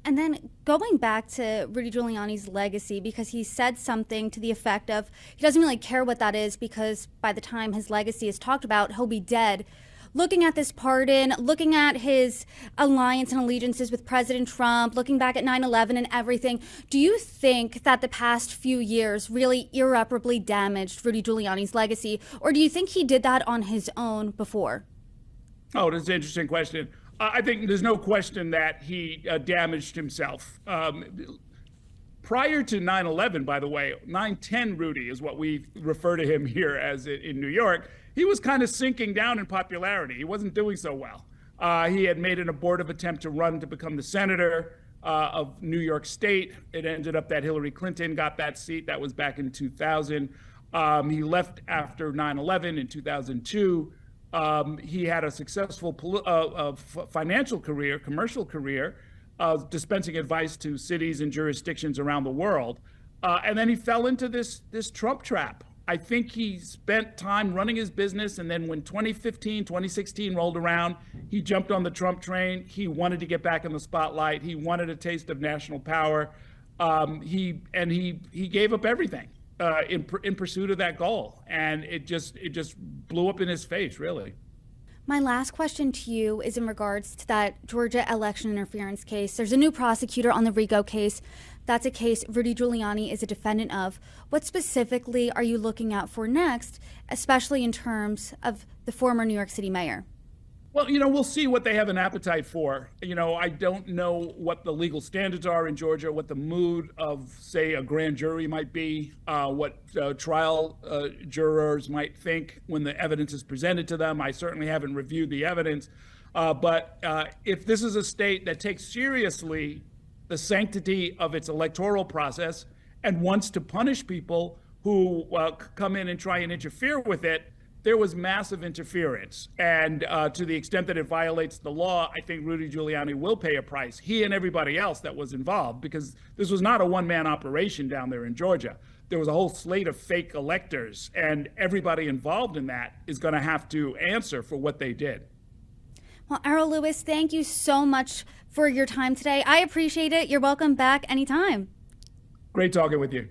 And then going back to Rudy Giuliani's legacy, because he said something to the effect of he doesn't really care what that is because by the time his legacy is talked about, he'll be dead. Looking at this pardon, looking at his alliance and allegiances with President Trump, looking back at 9/11 and everything, do you think that the past few years really irreparably damaged Rudy Giuliani's legacy? Or do you think he did that on his own before? Oh, that's an interesting question. I think there's no question that he damaged himself. Prior to 9/11, by the way, 9/10 Rudy is what we refer to him here as in New York. He was kind of sinking down in popularity. He wasn't doing so well. He had made an abortive attempt to run to become the senator of New York State. It ended up that Hillary Clinton got that seat. That was back in 2000. He left after 9/11 in 2002. He had a successful financial career, commercial career, dispensing advice to cities and jurisdictions around the world. And then he fell into this Trump trap. I think he spent time running his business, and then when 2015, 2016 rolled around, he jumped on the Trump train. He wanted to get back in the spotlight. He wanted a taste of national power. He gave up everything in pursuit of that goal, and it just blew up in his face, really. My last question to you is in regards to that Georgia election interference case. There's a new prosecutor on the RICO case. That's a case Rudy Giuliani is a defendant of. What specifically are you looking out for next, especially in terms of the former New York City mayor? Well, we'll see what they have an appetite for. I don't know what the legal standards are in Georgia, what the mood of, say, a grand jury might be, what trial jurors might think when the evidence is presented to them. I certainly haven't reviewed the evidence. But if this is a state that takes seriously the sanctity of its electoral process and wants to punish people who come in and try and interfere with it, there was massive interference. And to the extent that it violates the law, I think Rudy Giuliani will pay a price, he and everybody else that was involved, because this was not a one-man operation down there in Georgia. There was a whole slate of fake electors, and everybody involved in that is going to have to answer for what they did. Well, Errol Louis, thank you so much for your time today. I appreciate it. You're welcome back anytime. Great talking with you.